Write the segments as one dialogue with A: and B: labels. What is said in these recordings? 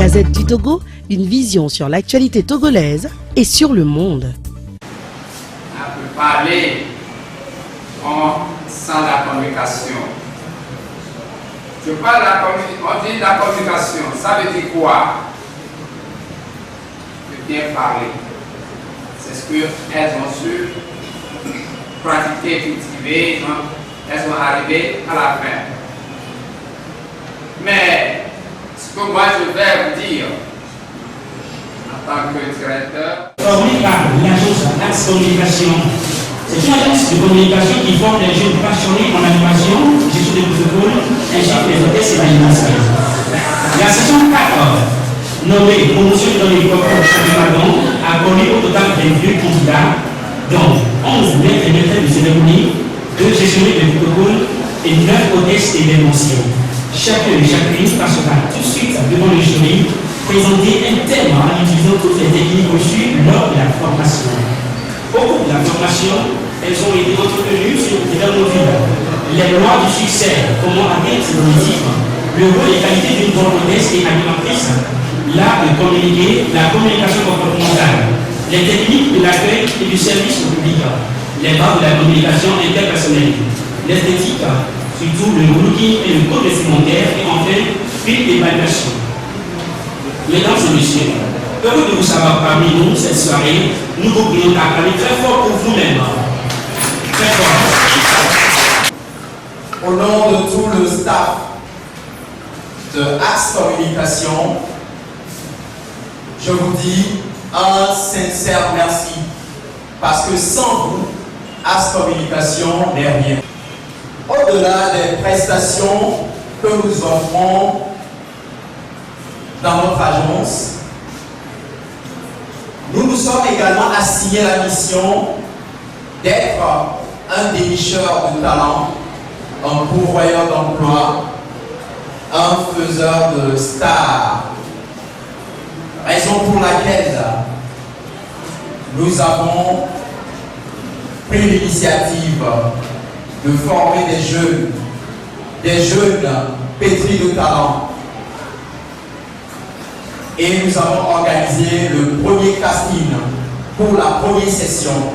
A: Gazette du Togo, une vision sur l'actualité togolaise et sur le monde.
B: On peut parler sans la communication. Je parle on dit la communication, ça veut dire quoi? De bien parler. C'est ce qu'elles ont su pratiquer, cultiver, elles sont arrivées à la fin. Mais ce que moi je vais vous dire en tant que directeur.
C: Formé par l'agence Axe Communication. C'est une agence de communication qui forme des jeunes passionnés en animation, gestion des protocoles, ainsi que les hôtesses et l'animation. La session 4, nommée promotion dans les corps championnat, a connu au total 22 candidats, dont 11 maîtres et maîtresses de cérémonie, 2 gestionnaires de protocoles et 9 hôtesses et d'émotion. Chacun et chacune passera tout de suite devant le jury, présenter un thème en utilisant toutes les techniques reçues lors de la formation. Au cours de la formation, elles ont été entretenues sur divers modules. Les lois du succès, comment atteindre ses objectifs, le rôle et qualité d'une bonne hôtesse et animatrice, l'art de communiquer, la communication comportementale, les techniques de l'accueil et du service au public, les bases de la communication interpersonnelle, l'esthétique, surtout le looking et le code vestimentaire, et enfin, puis l'évaluation. Mesdames et messieurs, heureux de vous savoir parmi nous cette soirée, nous vous prions d'acclamer très fort pour vous-même. Très fort.
D: Au nom de tout le staff de Axe Communication, je vous dis un sincère merci. Parce que sans vous, Axe Communication n'est rien. Au-delà des prestations que nous offrons dans notre agence, nous nous sommes également assignés la mission d'être un dénicheur de talent, un pourvoyeur d'emploi, un faiseur de stars. Raison pour laquelle nous avons pris l'initiative de former des jeunes pétris de talent. Et nous avons organisé le premier casting pour la première session.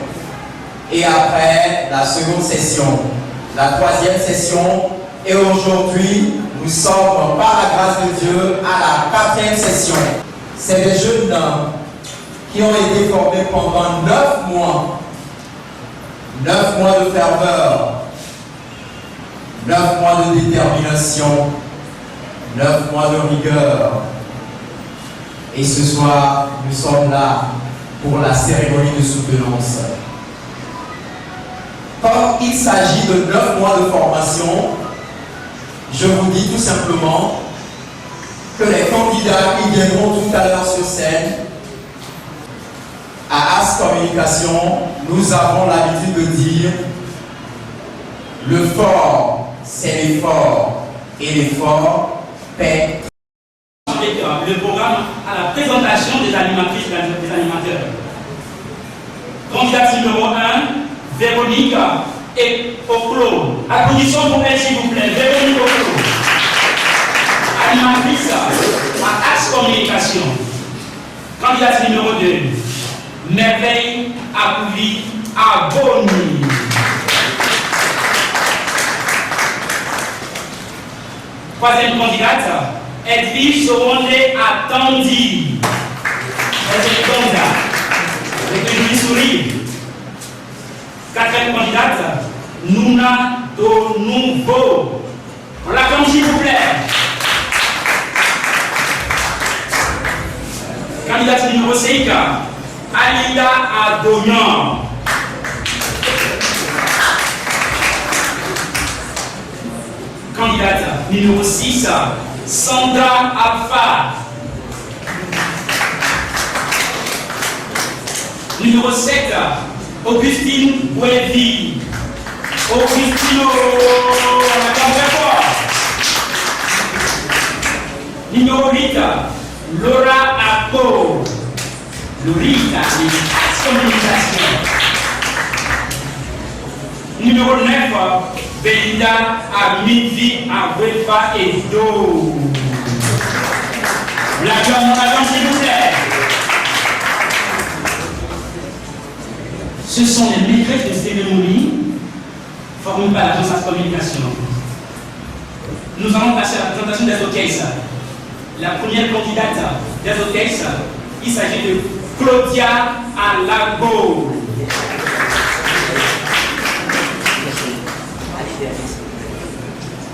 D: Et après, la seconde session, la troisième session. Et aujourd'hui, nous sommes, par la grâce de Dieu, à la 4e session. C'est des jeunes qui ont été formés pendant 9 mois. 9 mois de ferveur. 9 mois de détermination. 9 mois de rigueur. Et ce soir, nous sommes là pour la cérémonie de soutenance. Comme il s'agit de 9 mois de formation, je vous dis tout simplement que les candidats qui viendront tout à l'heure sur scène, à Axe Communication, nous avons l'habitude de dire le fort, c'est l'effort, et l'effort paie.
C: Le programme à la présentation des animatrices et des animateurs. Candidate numéro 1, Véronique et Oclo. Applaudissons pour elle, s'il vous plaît. Véronique Oclo. Animatrice à Axe Communication. Candidate numéro 2, Merveille Akouvi Aboni. Troisième candidate, Edwige Sorondé Attendie. Elle est candidate. Avec un joli sourire. Quatrième candidate, Nouna Donouveau. On l'acclame s'il vous plaît. Candidate numéro 5, Alida Adonian. Candidate numéro 6, Sandra Alpha. Numéro 7, Augustine Bouévi. Augustino, on attend très fort. Numéro 8, Laura Apo. Lorita, Axe Communication. Numéro 9, Belinda Amidi Agwefa Edo. La Ce sont les maîtresses de cérémonie formées par l'agence de communication. Nous allons passer à la présentation des hôtesses. La première candidate des hôtesses, il s'agit de Claudia Alago.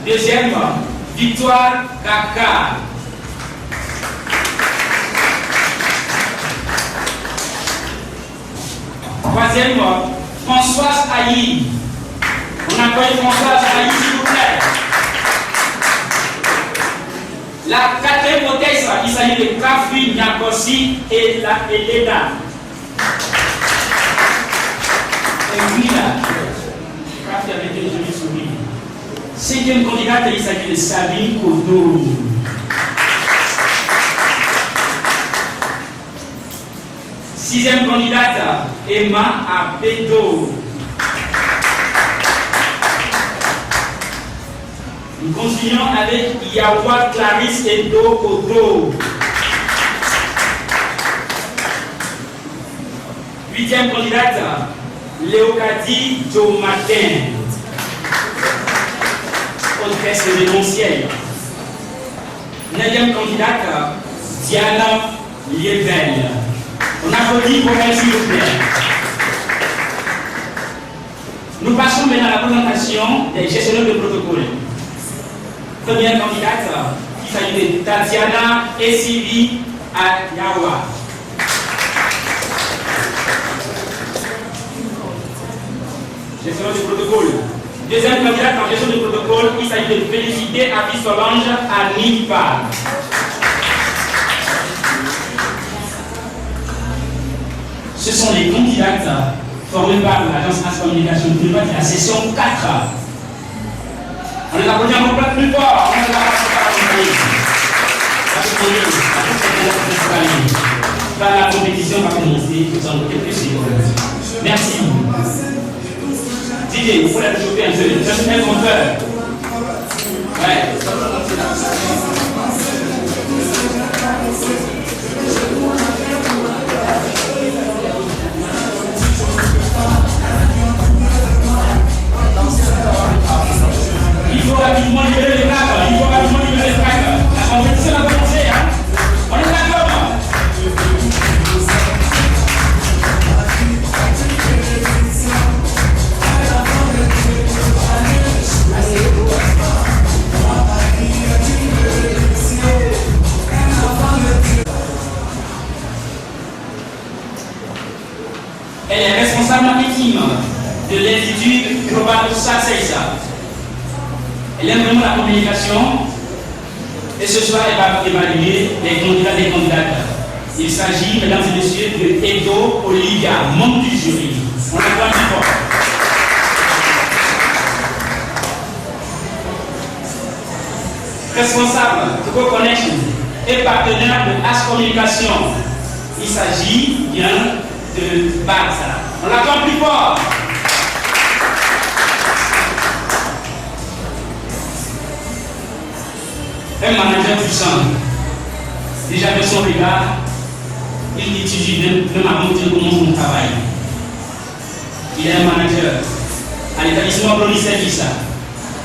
C: Deuxième, Victoire Kaka. Troisième, Françoise Aïe. On accueille Françoise Aïe, s'il vous plaît. La quatrième hôtesse, il s'agit de Kafri Nyakossi et la Elena. Et oui, là, Kafri avec une jolie souris. Cinquième candidate, il s'agit de Sabine Kodo. Sixième candidate, Emma Abedo. Nous continuons avec Yawa Clarisse Edo Kodo. Huitième candidate, Léocadie Jomatin. Hôtesse événementielle. Neuvième candidate, Diana Lievel. On applaudit pour elle, s'il vous plaît. Nous passons maintenant à la présentation des gestionnaires de protocole. Première candidate, il s'agit de Tatiana Esivi Ayawa. Gestionnaire de protocole. Deuxième candidate en gestion de protocole, il s'agit de Félicité Api Solange à Nipa. Ce sont les candidates formées par l'agence As Communication de la session 4. On les applaudit un peu plus fort. On les applaudit la compétition va commencer. Vous en doutez plus. Merci. Didier, vous pouvez la chauffer un peu. Je suis un compteur. Ouais. Il faut rapidement libérer les plaques. Il faut rapidement libérer les plaques. La compétition a commencé. Hein? On est d'accord. Elle est responsable maritime de l'Institut Global Success. Elle aime vraiment la communication et ce soir elle va évaluer les candidats et les candidates. Il s'agit, mesdames et messieurs, de Edo Olivia, membre du jury. On l'acclame plus fort. Responsable de Co-Connection et partenaire de As Communication. Il s'agit bien de Barza. On l'acclame plus fort. Un manager puissant, déjà de son regard, il étudie même avant de commencer son travail. Il est un manager à l'établissement Brony Service.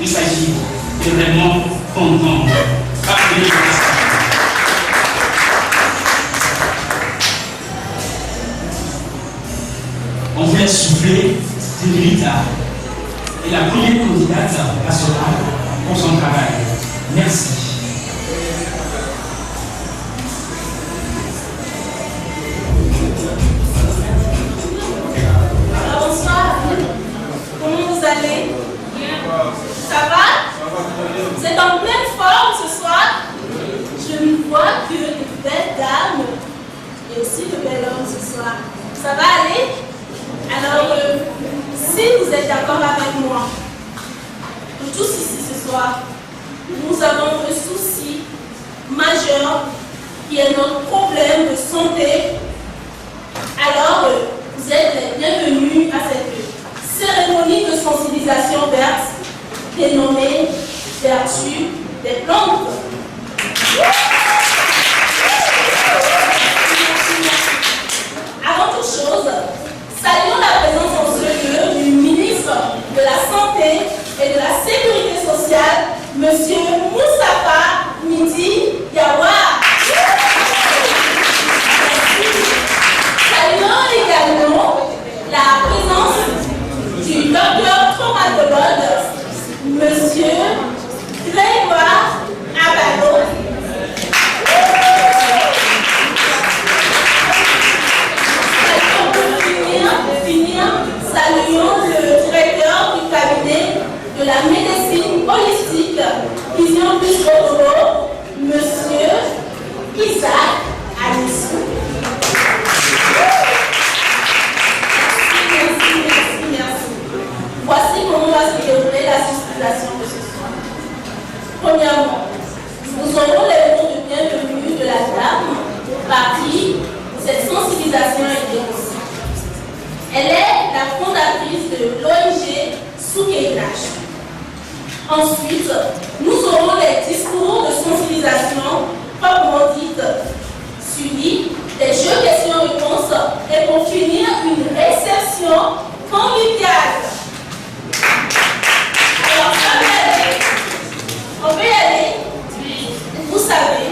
C: Il s'agit de vraiment content. On voulait souffler de l'État. Et la première candidate passera pour son travail. Merci.
E: Bonsoir. Comment vous allez? Ça va? Vous êtes en pleine forme ce soir? Je ne vois que de belles dames et aussi de bels hommes ce soir. Ça va aller? Alors, si vous êtes d'accord avec moi, nous tous ici, partie de cette sensibilisation et dénonciation. Elle est la fondatrice de l'ONG Soukeinash. Ensuite, nous aurons les discours de sensibilisation proprement dites, suivis des jeux questions-réponses et pour finir, une réception conviviale. Alors, ça va aller. On peut y aller. Vous savez,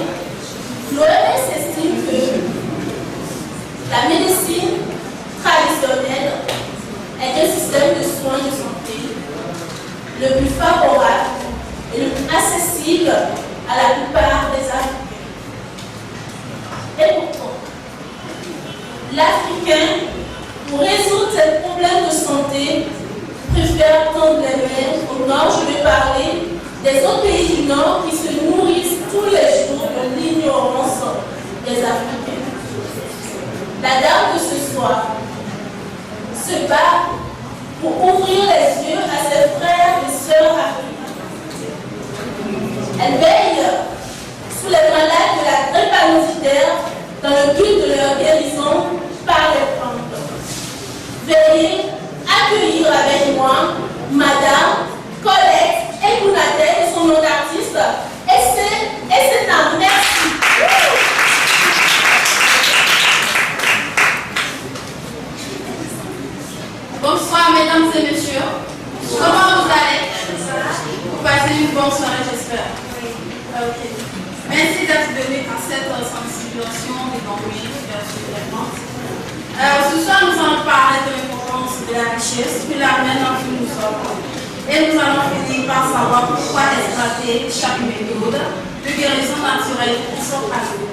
E: l'OMS estime que la médecine traditionnelle est un système de soins de santé le plus favorable et le plus accessible à la plupart des Africains. Et pourtant, l'Africain, pour résoudre ses problèmes de santé, préfère tendre les mains au nord. Je vais parler des autres pays du Nord qui se nourrissent tous les jours de l'ignorance des Africains. La dame de ce soir se bat pour ouvrir les yeux à ses frères et sœurs africains. Elle veille sous les malades de la drépanocytaire dans le but de leur guérison par les plantes. Veuillez accueillir avec moi Madame Colette Ekounaté et son nom d'artiste. Et c'est un merci.
F: Bonsoir mesdames et messieurs. Comment vous allez? Vous passez une bonne soirée, j'espère. Ok. Merci d'être venu à cette sensibilisation des dangers sur les plantes. Ce soir, nous allons parler de l'importance de la richesse que la mer dans laquelle nous sommes. Et nous allons finir par savoir pourquoi est traiter chaque méthode de guérison naturelle sont à nous.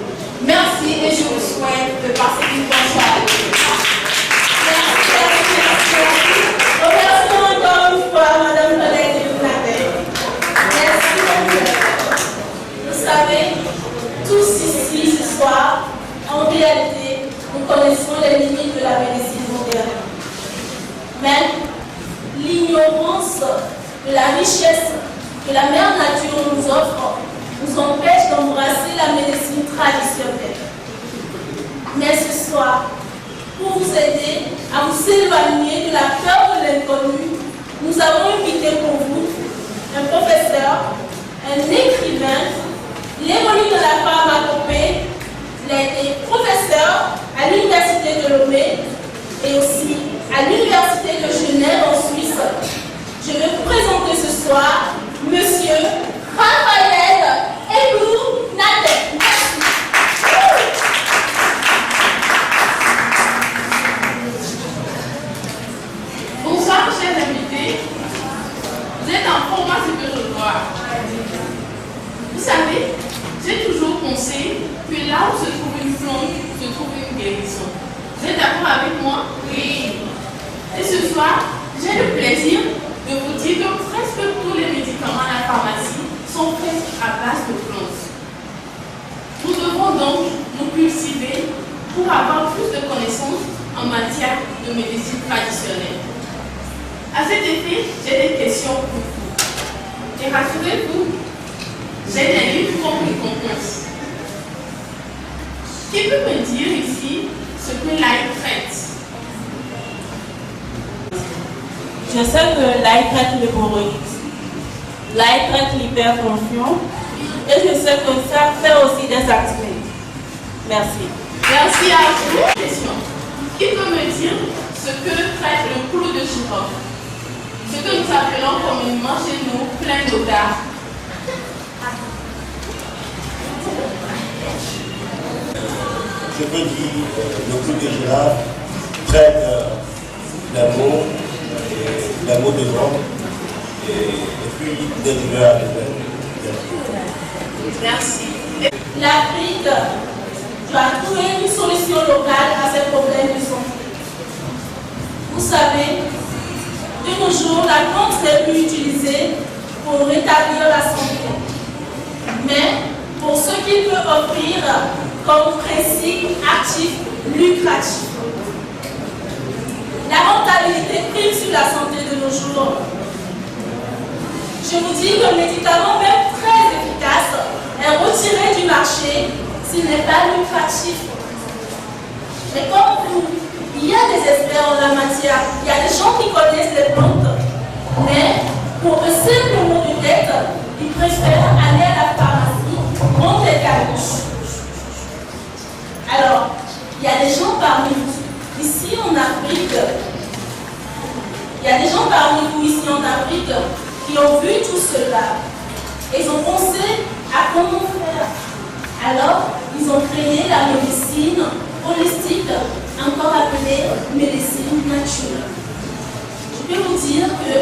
F: Merci et je vous souhaite de passer une bonne soirée.
E: Remercions encore une fois Madame Colette Ekounaté. Merci. Vous savez, tous ici ce soir, en réalité, nous connaissons les limites de la médecine moderne. Mais l'ignorance de la richesse que la mère nature nous offre nous empêche d'embrasser la médecine traditionnelle. Mais ce soir, pour vous aider à vous éloigner de la peur de l'inconnu, nous avons invité pour vous un professeur, un écrivain. Il évolue dans la pharmacopée. Il a été professeur à l'Université de Lomé et aussi à l'Université de Genève en Suisse. Je vais vous présenter ce soir Monsieur Raphaël Ekounaté.
F: Bonsoir chers invités. Vous êtes en formation que je vois. Vous savez, j'ai toujours pensé que là où se trouve une plante, se trouve une guérison. Vous êtes d'accord avec moi? Oui. Et ce soir, j'ai le plaisir de vous dire que presque tous les médicaments à la pharmacie sont faits à base de plantes. Nous devons donc nous cultiver pour avoir plus de connaissances en matière de médecine traditionnelle. À cet effet, j'ai des questions pour vous. Et rassurez-vous, j'ai des livres comme une récompense. Qui peut me dire ici ce que l'ail traite?
E: Je sais que l'ail traite l'hémorroïde, l'ail traite l'hypertension et je sais que ça fait aussi des acné. Merci.
F: Merci à vous. Question. Qui peut me dire ce que traite le clou de girofle? Ce que nous appelons communément chez nous plein d'odeur.
G: Je peux dire le clou de girafe traite l'amour de l'homme et puis des douleurs de
F: Merci.
E: L'Afrique doit trouver une solution locale à ces problèmes de santé. Vous savez, de nos jours, la plante est plus utilisée pour rétablir la santé. Mais pour ce qu'il peut offrir comme principe actif lucratif. La rentabilité prime sur la santé de nos jours. Je vous dis que le médicament, même très efficace, est retiré du marché s'il n'est pas lucratif. Mais comme vous, il y a des experts en la matière, il y a des gens qui connaissent les plantes, mais pour un simple mot de tête, ils préfèrent aller à la pharmacie, prendre des cartouches. Alors, il y a des gens parmi vous, ici en Afrique, il y a des gens parmi vous ici en Afrique qui ont vu tout cela. Ils ont pensé à comment faire. Alors, ils ont créé la médecine holistique, encore appelée médecine naturelle. Je peux vous dire que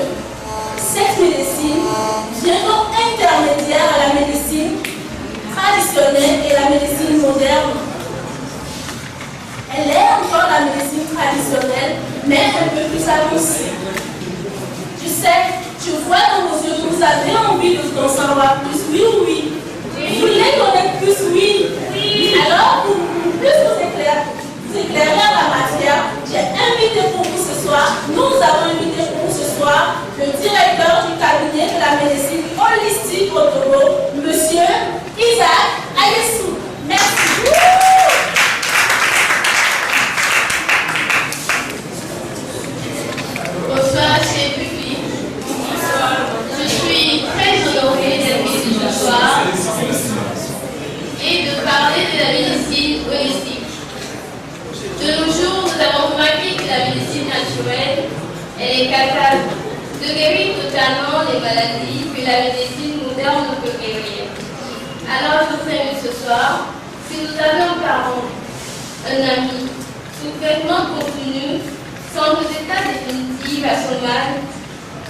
E: cette médecine vient comme intermédiaire à la médecine traditionnelle et la médecine moderne. Elle est encore la médecine traditionnelle, mais un peu plus avancée. Tu sais, tu vois dans vos yeux que vous avez envie d'en savoir plus, oui ou oui? Vous voulez connaître plus, oui? Alors, pour plus vous éclairer à la matière, j'ai invité pour vous ce soir, nous avons invité pour vous ce soir, le directeur du cabinet de la médecine holistique au Togo, M. Isaac Ayessou. Merci.
F: Bonsoir, cher public. Je suis très honorée d'être ici ce soir et de parler de la médecine holistique. De nos jours, nous avons remarqué que la médecine naturelle, elle est capable de guérir totalement les maladies que la médecine moderne ne peut guérir. Alors, je vous invite ce soir, si vous avez un parent, un ami, sous traitement continu, sans résultat définitif à son mal,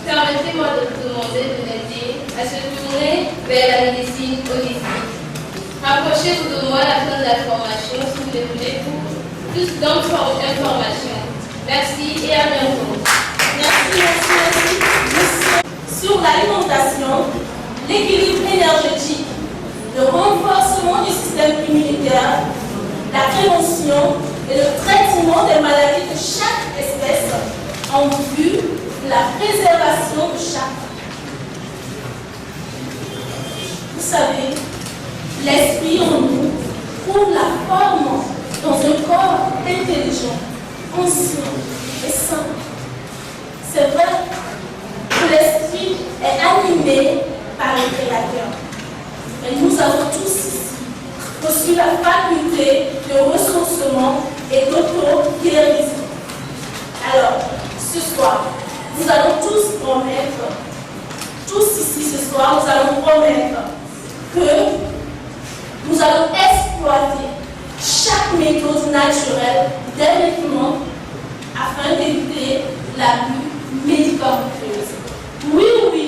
F: permettez-moi de vous demander de l'aider à se tourner vers la médecine holistique. Rapprochez-vous de moi à la fin de la formation si vous le voulez pour plus d'informations. Merci et à bientôt.
E: Merci. Sur l'alimentation, l'équilibre énergétique, le renforcement du système immunitaire, la prévention et le traitement des maladies de chaque espèce en vue de la préservation de chaque. Vous savez, l'esprit en nous trouve la forme dans un corps intelligent, conscient et sain. C'est vrai que l'esprit est animé par le Créateur. Mais nous avons tous ici reçu la faculté de ressourcement et d'auto-guérison. Alors, ce soir, nous allons tous promettre, tous ici ce soir, nous allons promettre que nous allons exploiter chaque méthode naturelle d'évitement afin d'éviter l'abus médicamenteuse. Oui, oui.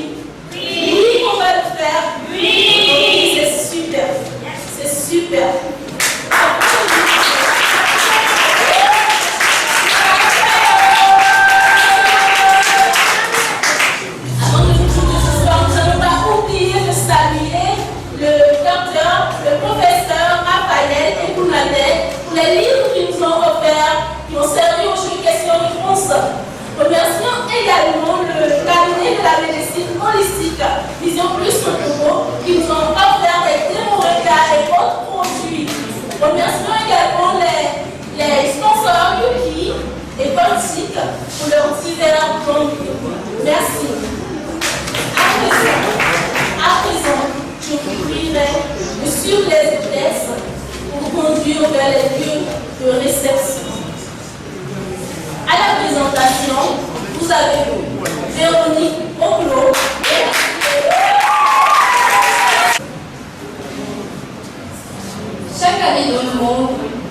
E: Oui, on va le faire. Oui. C'est super. C'est super. Avant de nous tourner ce soir, nous n'allons pas oublier de saluer le docteur, le professeur Raphaël et Kounadek pour les livres qu'ils nous ont offerts, qui ont servi aux jeux questions-réponses. Remercions également le cabinet de la médecine holistique, Vision Plus au Togo, qui nous ont offert des thermoregards et autres produits. Remercions également les sponsors Yuki et Baltic pour leurs divers produits. Merci. À présent, je vous prierai de suivre les hôtesses pour conduire vers les lieux de réception. À la présentation, vous avez Véronique Oclo.
F: Chaque année dans le monde,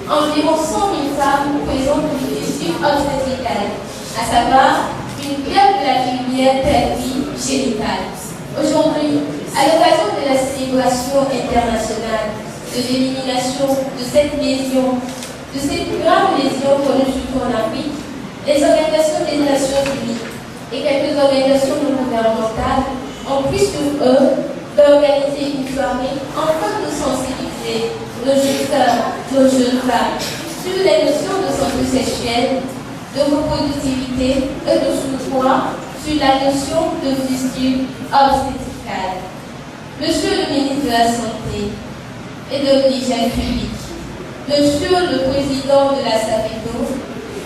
F: environ 100 000 femmes présentent une blessure obstétricale, à savoir une perte de la filière pelvique génitale. Aujourd'hui, à l'occasion de la célébration internationale de l'élimination de cette lésion, de cette grave lésion connue surtout en Afrique, les organisations des Nations Unies et quelques organisations non gouvernementales ont pris sur eux d'organiser une soirée afin de sensibiliser nos jeunes femmes sur les notions de santé sexuelle, de reproductivité et de sous-poids, sur la notion de fistule obstétricale. Monsieur le ministre de la Santé et de l'Hygiène publique,
H: Monsieur le Président de la SAPETO,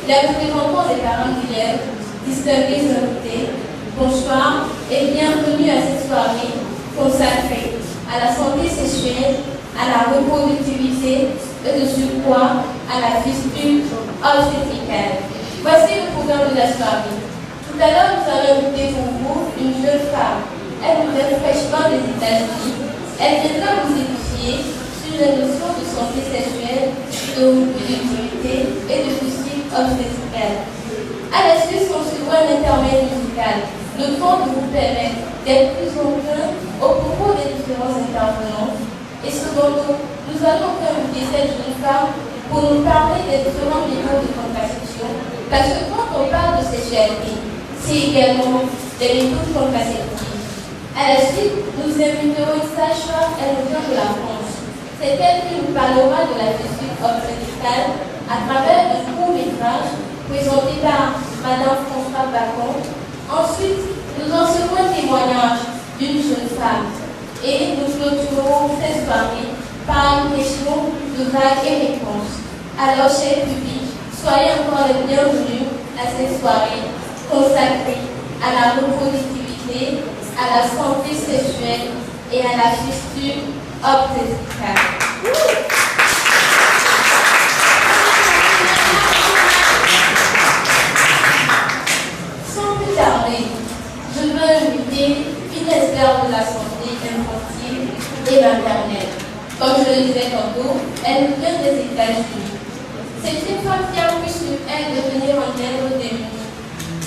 H: les représentants des parents d'élèves, distingués invités, bonsoir et bienvenue à cette soirée consacrée à la santé sexuelle, à la reproductivité et de surcroît à la fistule obstétricale. Voici le programme de la soirée. Tout à l'heure, nous allons inviter pour vous une jeune femme. Elle nous vient fraîchement des États-Unis. Elle viendra vous édifier sur les notions de santé sexuelle, de reproductivité et de fistule obstétricale. À la suite, on suivra un intermède musical, le temps de vous permettre d'être plus enclin au propos des différents intervenants. Et cependant, nous allons inviter cette jeune femme pour nous parler des différents niveaux de contraception, parce que quand on parle de sexualité, c'est également des méthodes contraceptives. À la suite, nous inviterons une sage-femme, elle nous vient de la France. C'est elle qui nous parlera de la fistule obstétricale à travers un court-métrage présenté par Madame François Bacon. Ensuite, nous en serons un témoignage d'une jeune femme. Et nous clôturerons cette soirée par une question de vagues et réponses. Alors, chers publics, soyez encore les bienvenus à cette soirée consacrée à la reproductivité, à la santé sexuelle et à la fistule obstétricale. Sans plus tarder, je veux inviter une experte de la santé infantile et maternelle. Comme je le disais tantôt, elle nous vient des États-Unis. C'est une femme qui a pris sur elle de venir en aide aux démunis.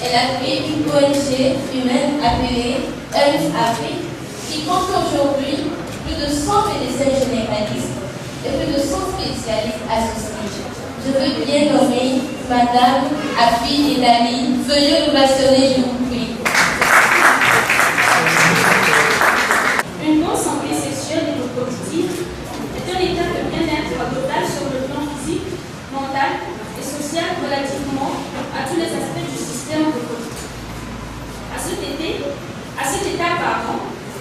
H: Elle a créé une ONG humaine appelée Earth Afrique qui compte aujourd'hui plus de 100 médecins généralistes et plus de 100 spécialistes associés. Je veux bien nommer Madame Afi Elali. Veuillez ovationner, je vous prie.
I: Une bonne santé sexuelle et reproductive est un état de bien-être total sur le plan physique, mental et social relativement à tous les aspects du système reproductif. À cet état,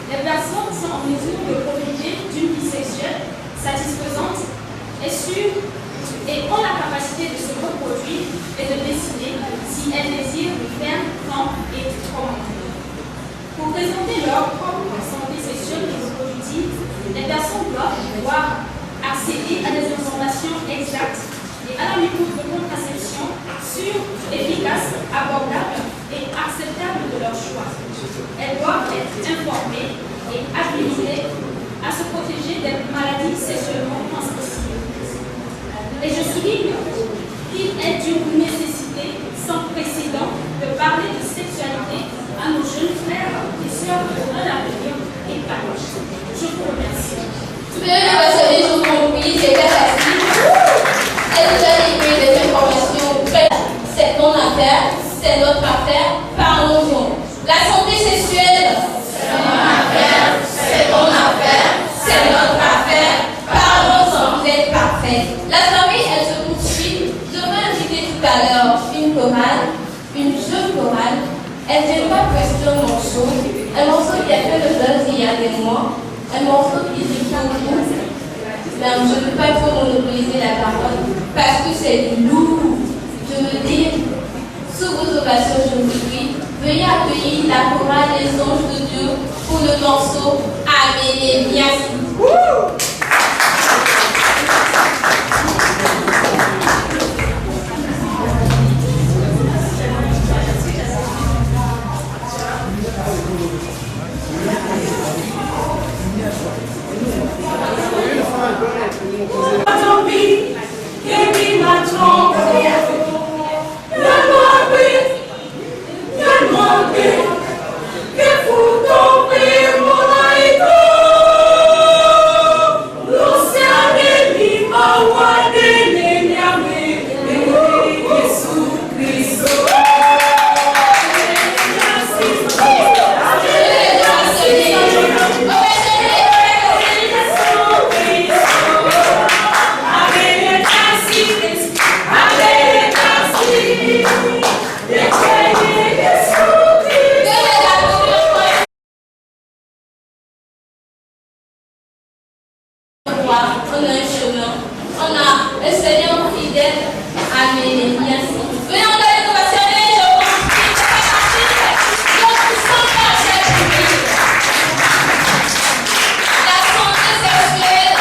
I: les personnes sont en mesure de profiter d'une vie sexuelle satisfaisante et sûre et ont la capacité de se reproduire et de décider si elles désirent le faire quand et comment. Pour présenter leur propre santé sexuelle et reproductive, les personnes doivent pouvoir accéder à des informations exactes et à la méthode de contraception sûre, efficace, abordable et acceptable de leur choix. Elles doivent être informées et habilitées à se protéger des maladies sexuellement transmissibles. Et je souligne qu'il est d'une nécessité sans précédent de parler de sexualité à nos jeunes frères et sœurs pour un avenir épanoui. Je vous remercie.
H: Veuillez passer, je vous prie, c'est très facile. Elle nous a livré des informations prêtes. C'est ton affaire, c'est notre affaire, parlons-en. La santé sexuelle, c'est mon affaire, c'est ton affaire, c'est notre affaire, parlons-en. Vous êtes parfaits. La soirée, elle se poursuit. Je vais inviter tout à l'heure une chorale, une jeune chorale. Elle viendra prester un morceau qui a fait le buzz il y a des mois, un morceau qui dit beaucoup. Mais je ne peux pas trop monopoliser la parole parce que c'est lourd. Je veux dire, sous vos ovations, je vous prie, veuillez accueillir la chorale des anges de Dieu pour le morceau Amélie. Merci. on a un Seigneur fidèle. Amen. Merci. Venez en donner ovationner, je pense que c'est parti. Donc, sans passer public. La santé sexuelle,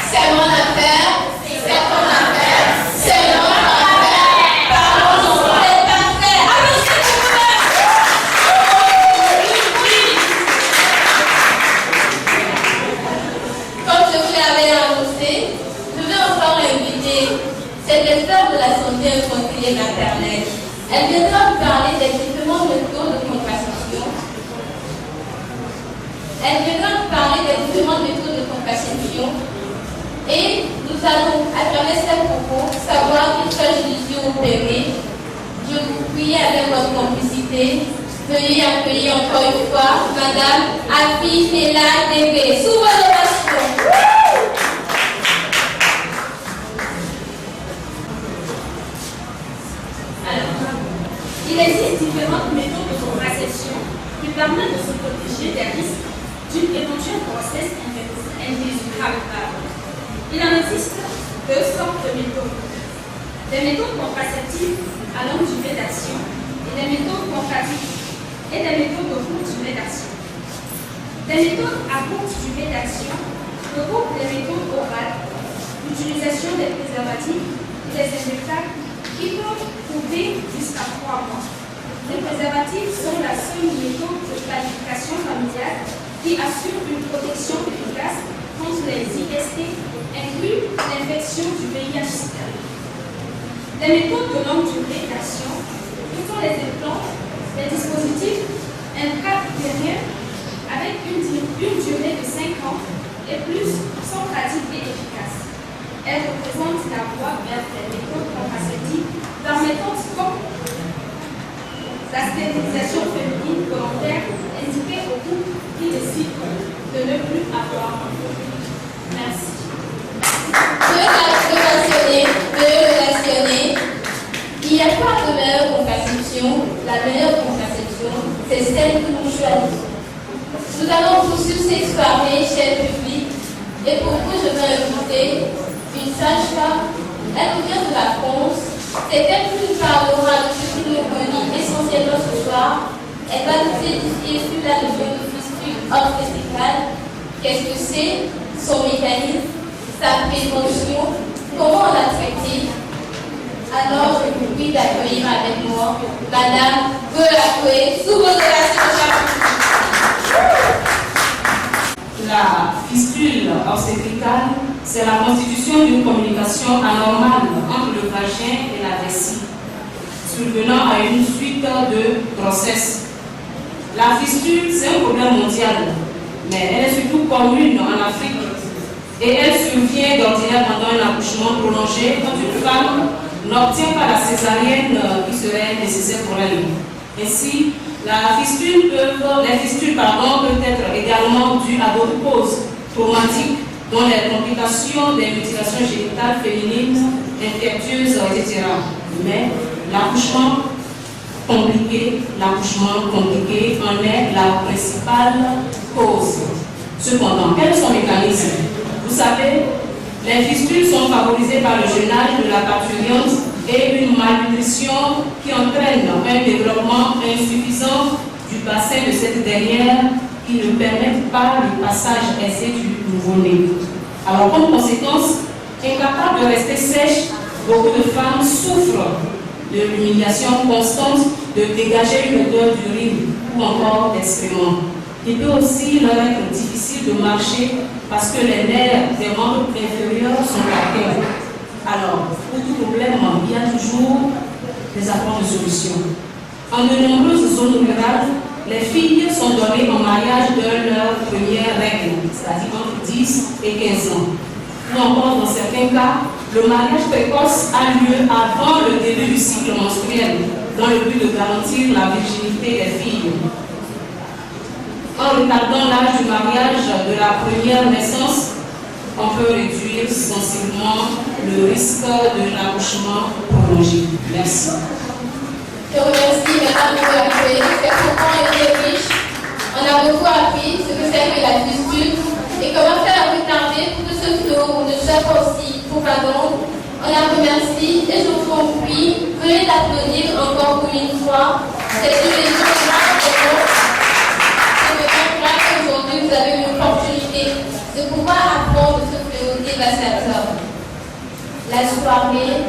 H: c'est mon affaire. C'est ton affaire. C'est notre affaire. Parlons-en. C'est parfait. Applaudissez pour vous. Comme je vous l'avais annoncé, je vais encore inviter cette experte de la santé infantile et maternelle. Elle viendra vous parler des différents méthodes de contraception. Et nous allons, à travers ces propos, savoir qu'il s'agit du opéré. Je vous prie avec votre complicité. Veuillez accueillir encore une fois Madame Afi Nela Débé. Sous vos ovations.
I: Il existe différentes méthodes de contraception qui permettent de se protéger des risques d'une éventuelle grossesse indésirable. Il en existe deux sortes de méthodes. Des méthodes contraceptives à longue durée d'action et des méthodes contraceptives et des méthodes de courte durée d'action. Des méthodes à courte durée d'action regroupent les méthodes orales, l'utilisation des préservatifs et des injectables qui peuvent courir jusqu'à 3 mois. Les préservatifs sont la seule méthode de planification familiale qui assure une protection efficace contre les IST, inclus l'infection du VIH-Sida. Les méthodes de longue durée d'action, qui sont les implants, les dispositifs intra-utériens avec une durée de 5 ans et plus, sont pratiques et efficaces. Elles représentent la voie vers les méthodes contraceptives permettant comme la stérilisation féminine volontaire indiquée aux couples qui décident de ne plus avoir enfant. Merci.
H: Relationner. Il n'y a pas de meilleure contraception. La meilleure contraception, c'est celle que nous choisissons. Nous allons poursuivre cette soirée, cher public, et pour vous, je vais inviter une sage-femme. Elle nous vient de la France. C'est elle qui nous parlera de ce qui nous relie essentiellement ce soir. Elle va nous édifier sur la notion de fistule obstétricale. Qu'est-ce que c'est? Son mécanisme, sa prévention, comment on l'a traité. Alors, je vous prie d'accueillir avec moi Madame Golakoué sous vos ovations.
J: La fistule obstétricale, c'est la constitution d'une communication anormale entre le vagin et la vessie, survenant à une suite de grossesse. La fistule, c'est un problème mondial, mais elle est surtout commune en Afrique et elle survient d'ordinaire pendant un accouchement prolongé quand une femme n'obtient pas la césarienne qui serait nécessaire pour elle. Ainsi, les fistules peuvent être également dues à d'autres causes traumatiques, dont les complications des mutilations génitales féminines, infectieuses, etc. Mais l'accouchement compliqué en est la principale cause. Cependant, quel est son mécanisme? Vous savez, les fistules sont favorisées par le jeune âge de la parturiente et une malnutrition qui entraîne un développement insuffisant du bassin de cette dernière qui ne permet pas le passage aisé du nouveau-né. Alors, comme conséquence, incapable de rester sèche, beaucoup de femmes souffrent de l'humiliation constante, de dégager une odeur d'urine ou encore d'excréments. Il peut aussi leur être difficile de marcher parce que les nerfs des membres inférieurs sont atteints. Alors, pour tout problème, il y a toujours des apports de solution. En de nombreuses zones rurales, les filles sont données en mariage de leur première règle, c'est-à-dire entre 10 et 15 ans. Ou encore, dans certains cas, le mariage précoce a lieu avant le début du cycle menstruel, dans le but de garantir la virginité des filles. En retardant l'âge du mariage de la première naissance, on peut réduire sensiblement le risque de l'accouchement prolongé. Merci.
H: Je remercie Madame pour l'accueil. Ces propos étaient riches. On a beaucoup appris ce que c'est que la fistule. Et comment faire retarder pour que ce tour ne soit pas aussi propagande. On la remercie et je vous prie, veuillez l'applaudir encore pour une fois. C'est une émission qu'aujourd'hui vous avez une opportunité de pouvoir apprendre ce fléau dévastateur. La soirée,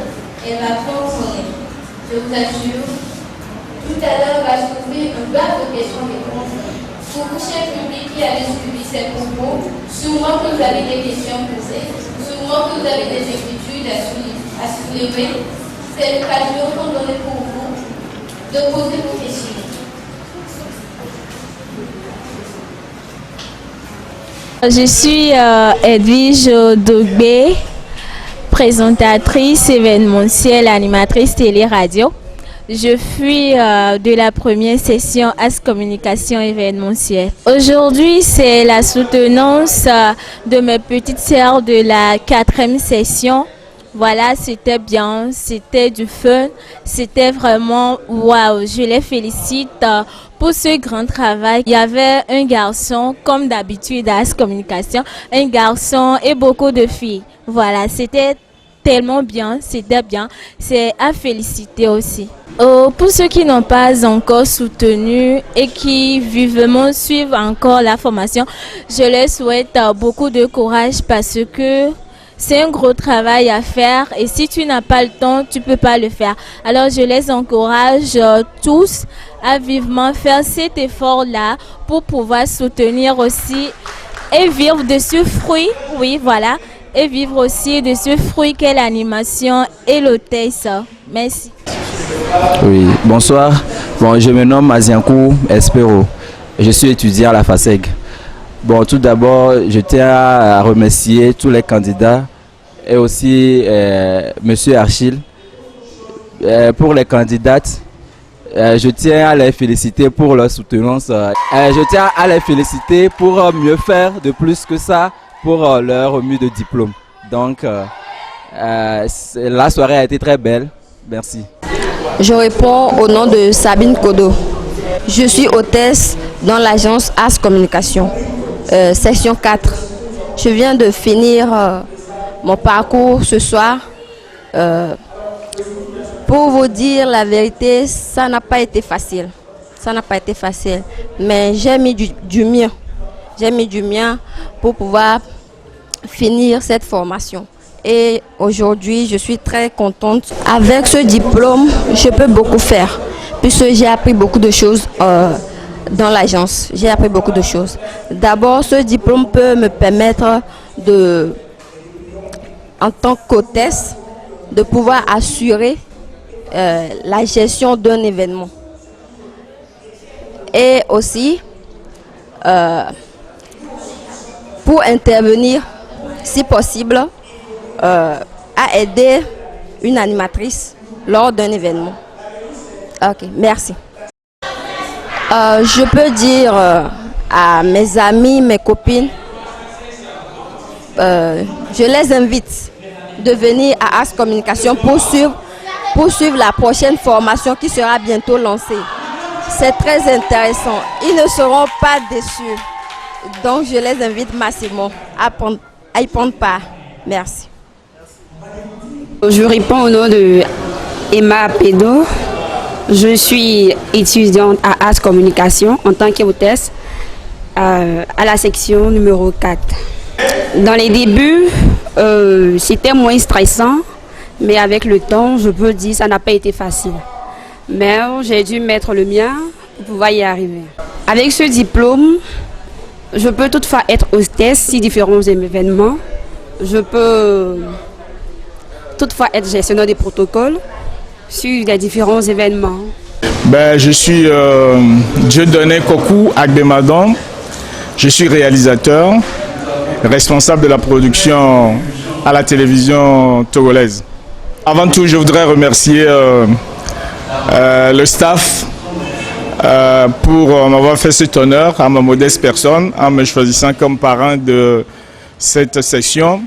H: elle va prendre son nez. Je vous assure, tout à l'heure va s'ouvrir un bloc de questions-réponses. Pour vous, chers publics qui avez suivi ces propos, sûrement que vous avez des questions posées, sûrement que vous avez des inquiétudes à soulever. C'est l'occasion qu'on donne pour vous de poser vos questions.
K: Je suis Edwige Dogbé, présentatrice événementielle, animatrice télé-radio. Je suis de la première session AS Communication événementielle. Aujourd'hui, c'est la soutenance de mes petites sœurs de la 4e session. Voilà, c'était bien, c'était du fun, c'était vraiment waouh. Je les félicite pour ce grand travail. Il y avait un garçon, comme d'habitude à AS Communication, un garçon et beaucoup de filles. Voilà, c'était tellement bien, c'était bien. C'est à féliciter aussi. Pour ceux qui n'ont pas encore soutenu et qui vivement suivent encore la formation, je leur souhaite beaucoup de courage parce que c'est un gros travail à faire et si tu n'as pas le temps, tu ne peux pas le faire. Alors je les encourage tous à vivement faire cet effort-là pour pouvoir soutenir aussi et vivre de ce fruit, oui voilà, et vivre aussi de ce fruit qu'est l'animation et l'hôtesse. Merci.
L: Oui, bonsoir. Bon, je me nomme Aziankou Espero. Je suis étudiant à la FASEG. Bon, tout d'abord, je tiens à remercier tous les candidats et aussi Monsieur Achille. Pour les candidates, je tiens à les féliciter pour leur soutenance. Je tiens à les féliciter pour mieux faire de plus que ça pour leur remise de diplôme. Donc, la soirée a été très belle. Merci.
M: Je réponds au nom de Sabine Kodo. Je suis hôtesse dans l'agence AS Communication, section 4. Je viens de finir mon parcours ce soir. Pour vous dire la vérité, ça n'a pas été facile. Ça n'a pas été facile. Mais j'ai mis du mien. J'ai mis du mien pour pouvoir finir cette formation. Et aujourd'hui, je suis très contente. Avec ce diplôme, je peux beaucoup faire, puisque j'ai appris beaucoup de choses dans l'agence. J'ai appris beaucoup de choses. D'abord, ce diplôme peut me permettre en tant qu'hôtesse, de pouvoir assurer la gestion d'un événement. Et aussi, pour intervenir, si possible, à aider une animatrice lors d'un événement. Ok, merci. Je peux dire à mes amis, mes copines, je les invite de venir à AS Communication pour suivre la prochaine formation qui sera bientôt lancée. C'est très intéressant. Ils ne seront pas déçus. Donc je les invite massivement à y prendre part. Merci.
N: Je réponds au nom de Emma Pédo. Je suis étudiante à AS Communication en tant qu'hôtesse à la section numéro 4. Dans les débuts, c'était moins stressant, mais avec le temps, je peux dire que ça n'a pas été facile. Mais j'ai dû mettre le mien pour pouvoir y arriver. Avec ce diplôme, je peux toutefois être hôtesse sur différents événements. Je peux toutefois être gestionnaire des protocoles sur les différents événements.
O: Je suis Dieudonné Kokou Agdemadon. Je suis réalisateur, responsable de la production à la télévision togolaise. Avant tout, je voudrais remercier le staff pour m'avoir fait cet honneur à ma modeste personne en me choisissant comme parrain de cette section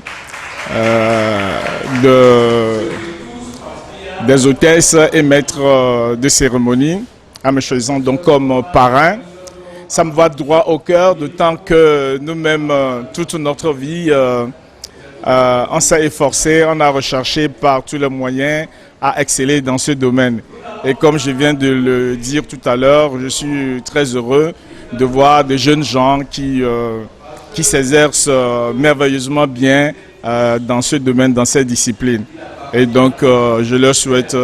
O: des hôtesses et maîtres de cérémonie, en me choisissant donc comme parrain. ça me va droit au cœur, d'autant que nous-mêmes, toute notre vie, on s'est efforcé, on a recherché par tous les moyens à exceller dans ce domaine. Et comme je viens de le dire tout à l'heure, je suis très heureux de voir des jeunes gens qui s'exercent merveilleusement bien dans ce domaine, dans cette discipline. Et donc, je leur souhaite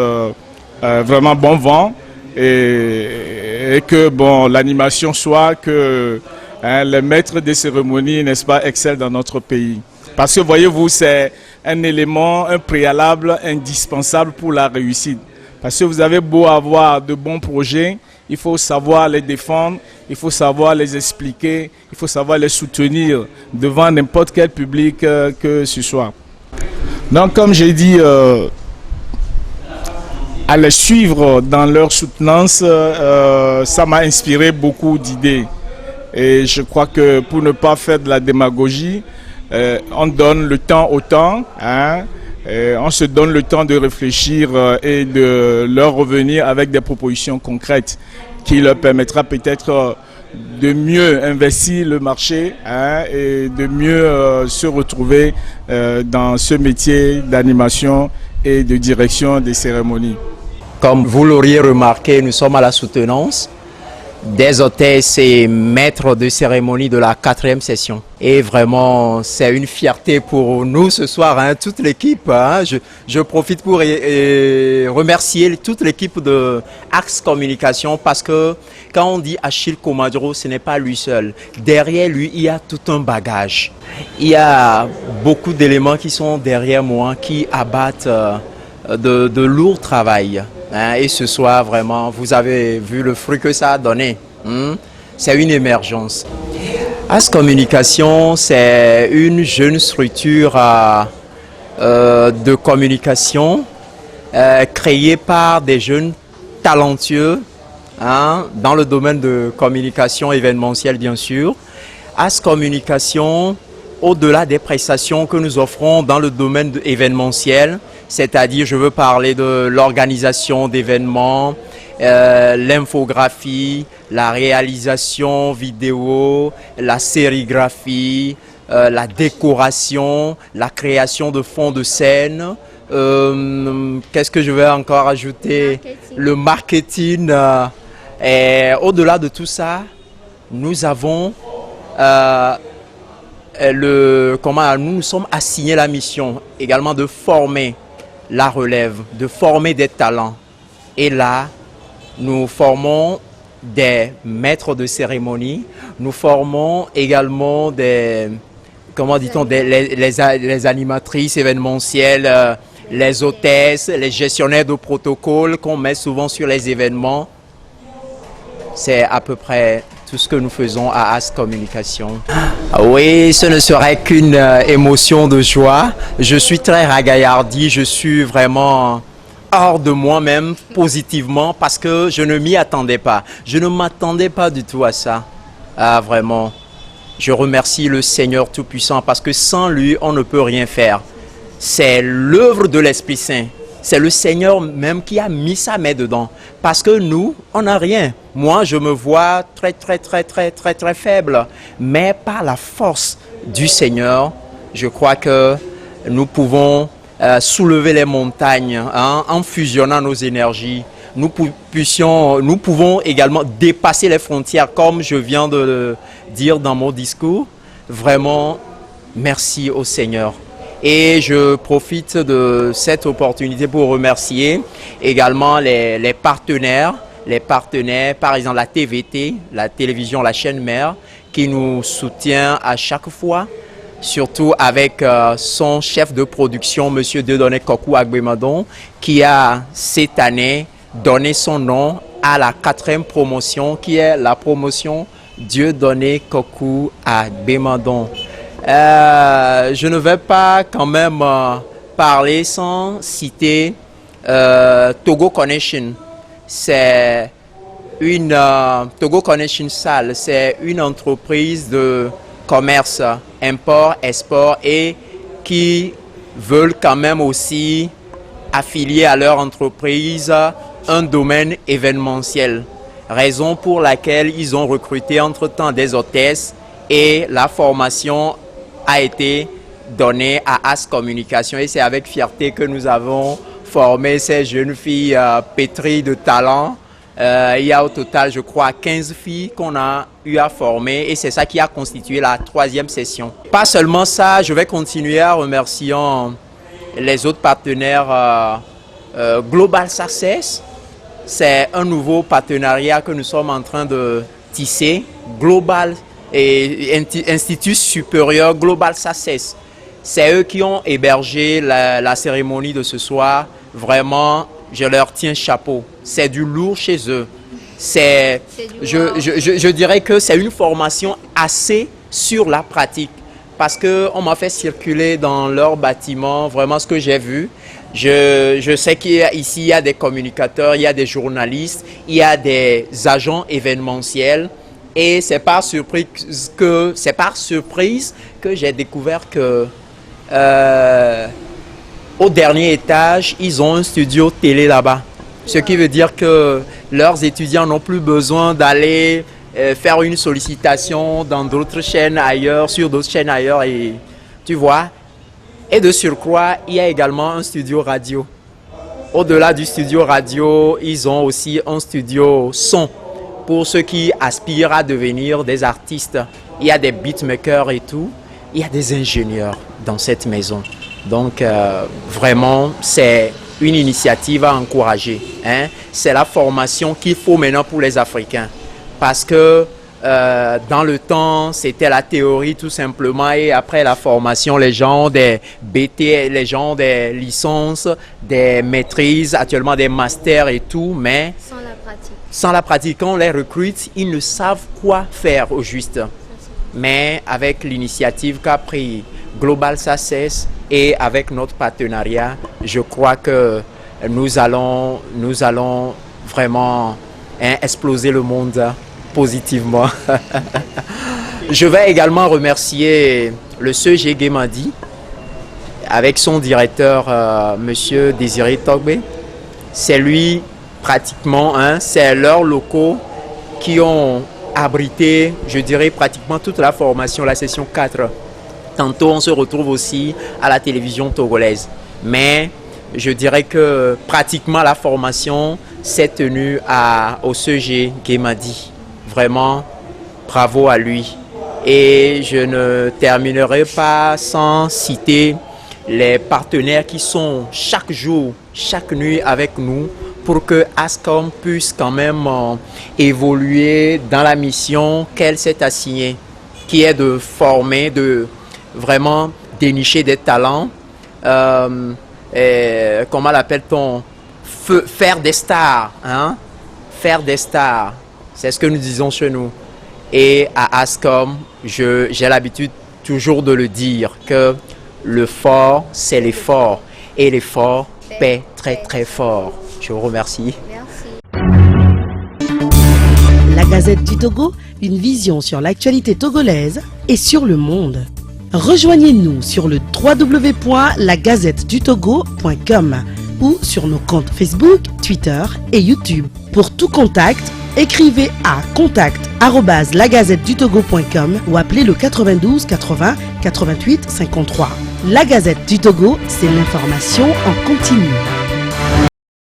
O: vraiment bon vent et que l'animation soit que les maîtres des cérémonies, n'est-ce pas, excellent dans notre pays. Parce que, voyez-vous, c'est un élément, un préalable indispensable pour la réussite. Parce que vous avez beau avoir de bons projets, il faut savoir les défendre, il faut savoir les expliquer, il faut savoir les soutenir devant n'importe quel public que ce soit. Donc, comme j'ai dit, à les suivre dans leur soutenance, ça m'a inspiré beaucoup d'idées. Et je crois que pour ne pas faire de la démagogie, on donne le temps au temps, on se donne le temps de réfléchir et de leur revenir avec des propositions concrètes qui leur permettra peut-être de mieux investir le marché et de mieux se retrouver dans ce métier d'animation et de direction des cérémonies.
D: Comme vous l'auriez remarqué, nous sommes à la soutenance des hôtesses et maîtres de cérémonie de la 4e session. Et vraiment, c'est une fierté pour nous ce soir, toute l'équipe. Je profite pour remercier toute l'équipe de Axe Communication parce que quand on dit Achille Komadro, ce n'est pas lui seul. Derrière lui, il y a tout un bagage. Il y a beaucoup d'éléments qui sont derrière moi, qui abattent de lourd travail. Et ce soir, vraiment, vous avez vu le fruit que ça a donné. C'est une émergence. Axe Communication, c'est une jeune structure de communication créée par des jeunes talentueux dans le domaine de communication événementielle, bien sûr. Axe Communication, au-delà des prestations que nous offrons dans le domaine événementiel, c'est-à-dire, je veux parler de l'organisation d'événements, l'infographie, la réalisation vidéo, la sérigraphie, la décoration, la création de fonds de scène. Qu'est-ce que je vais encore ajouter? Le marketing. Et au-delà de tout ça, nous avons nous sommes assignés la mission également de former la relève, de former des talents. Et là, nous formons des maîtres de cérémonie, nous formons également des, comment dit-on, les animatrices événementielles, les hôtesses, les gestionnaires de protocole qu'on met souvent sur les événements. C'est à peu près tout ce que nous faisons à Axe Communication. Oui, ce ne serait qu'une émotion de joie. Je suis très ragaillardi, je suis vraiment hors de moi-même positivement parce que je ne m'y attendais pas. Je ne m'attendais pas du tout à ça. Vraiment, je remercie le Seigneur Tout-Puissant parce que sans lui, on ne peut rien faire. C'est l'œuvre de l'Esprit Saint. C'est le Seigneur même qui a mis sa main dedans. Parce que nous, on n'a rien. Moi, je me vois très faible. Mais par la force du Seigneur, je crois que nous pouvons soulever les montagnes en fusionnant nos énergies. Nous pouvons également dépasser les frontières, comme je viens de le dire dans mon discours. Vraiment, merci au Seigneur. Et je profite de cette opportunité pour remercier également les partenaires, par exemple la TVT, la télévision, la chaîne mère, qui nous soutient à chaque fois, surtout avec son chef de production, M. Dieudonné Kokou Agbemadon, qui a cette année donné son nom à la 4e promotion, qui est la promotion Dieudonné Kokou Agbemadon. Je ne vais pas quand même parler sans citer Togo Connection. C'est une Togo Connection Salle, c'est une entreprise de commerce, import, export et qui veulent quand même aussi affilier à leur entreprise un domaine événementiel.
P: raison pour laquelle ils ont recruté entre-temps des hôtesses et la formation a été donnée à As Communication. Et c'est avec fierté que nous avons formé ces jeunes filles pétries de talent. Il y a au total, je crois, 15 filles qu'on a eu à former et c'est ça qui a constitué la 3e session. Pas seulement ça, je vais continuer à remercier les autres partenaires. Global Success, c'est un nouveau partenariat que nous sommes en train de tisser. Global et Institut supérieur Global Success, c'est eux qui ont hébergé la cérémonie de ce soir. Vraiment, je leur tiens chapeau. C'est du lourd chez eux. Je dirais que c'est une formation assez sur la pratique parce qu'on m'a fait circuler dans leur bâtiment vraiment ce que j'ai vu. Je sais qu'ici, il y a des communicateurs, il y a des journalistes, il y a des agents événementiels. Et c'est par surprise que j'ai découvert que au dernier étage, ils ont un studio télé là-bas. Ce qui veut dire que leurs étudiants n'ont plus besoin d'aller faire une sollicitation dans d'autres chaînes ailleurs, sur d'autres chaînes ailleurs. Et tu vois. Et de surcroît, il y a également un studio radio. Au-delà du studio radio, ils ont aussi un studio son pour ceux qui aspirent à devenir des artistes. Il y a des beatmakers et tout. Il y a des ingénieurs dans cette maison. Donc, vraiment, c'est une initiative à encourager. Hein? C'est la formation qu'il faut maintenant pour les Africains. Parce que dans le temps, c'était la théorie tout simplement et après la formation, les gens ont des BT, les gens ont des licences, des maîtrises, actuellement des masters et tout, mais sans la pratique, quand on les recrute, ils ne savent quoi faire au juste. Mais avec l'initiative qu'a pris Global Success et avec notre partenariat, je crois que nous allons vraiment exploser le monde positivement. Je vais également remercier le CEG Guémadi avec son directeur, Monsieur Désiré Togbe. C'est lui pratiquement, c'est leurs locaux qui ont abrité, je dirais, pratiquement toute la formation, la session 4. Tantôt, on se retrouve aussi à la télévision togolaise. Mais je dirais que pratiquement la formation s'est tenue au CEG Guémadi. Vraiment, bravo à lui. Et je ne terminerai pas sans citer les partenaires qui sont chaque jour, chaque nuit avec nous pour que ASCOM puisse quand même évoluer dans la mission qu'elle s'est assignée, qui est de former, de vraiment dénicher des talents, comment l'appelle-t-on, faire des stars, hein? Faire des stars. C'est ce que nous disons chez nous. Et à ASCOM, j'ai l'habitude toujours de le dire, que le fort, c'est l'effort. Et l'effort paie très très fort. Je vous remercie.
A: La Gazette du Togo, une vision sur l'actualité togolaise et sur le monde. Rejoignez-nous sur le www.lagazettedutogo.com ou sur nos comptes Facebook, Twitter et YouTube. Pour tout contact, écrivez à contact@lagazettedutogo.com ou appelez le 92 80 88 53. La Gazette du Togo, c'est l'information en continu.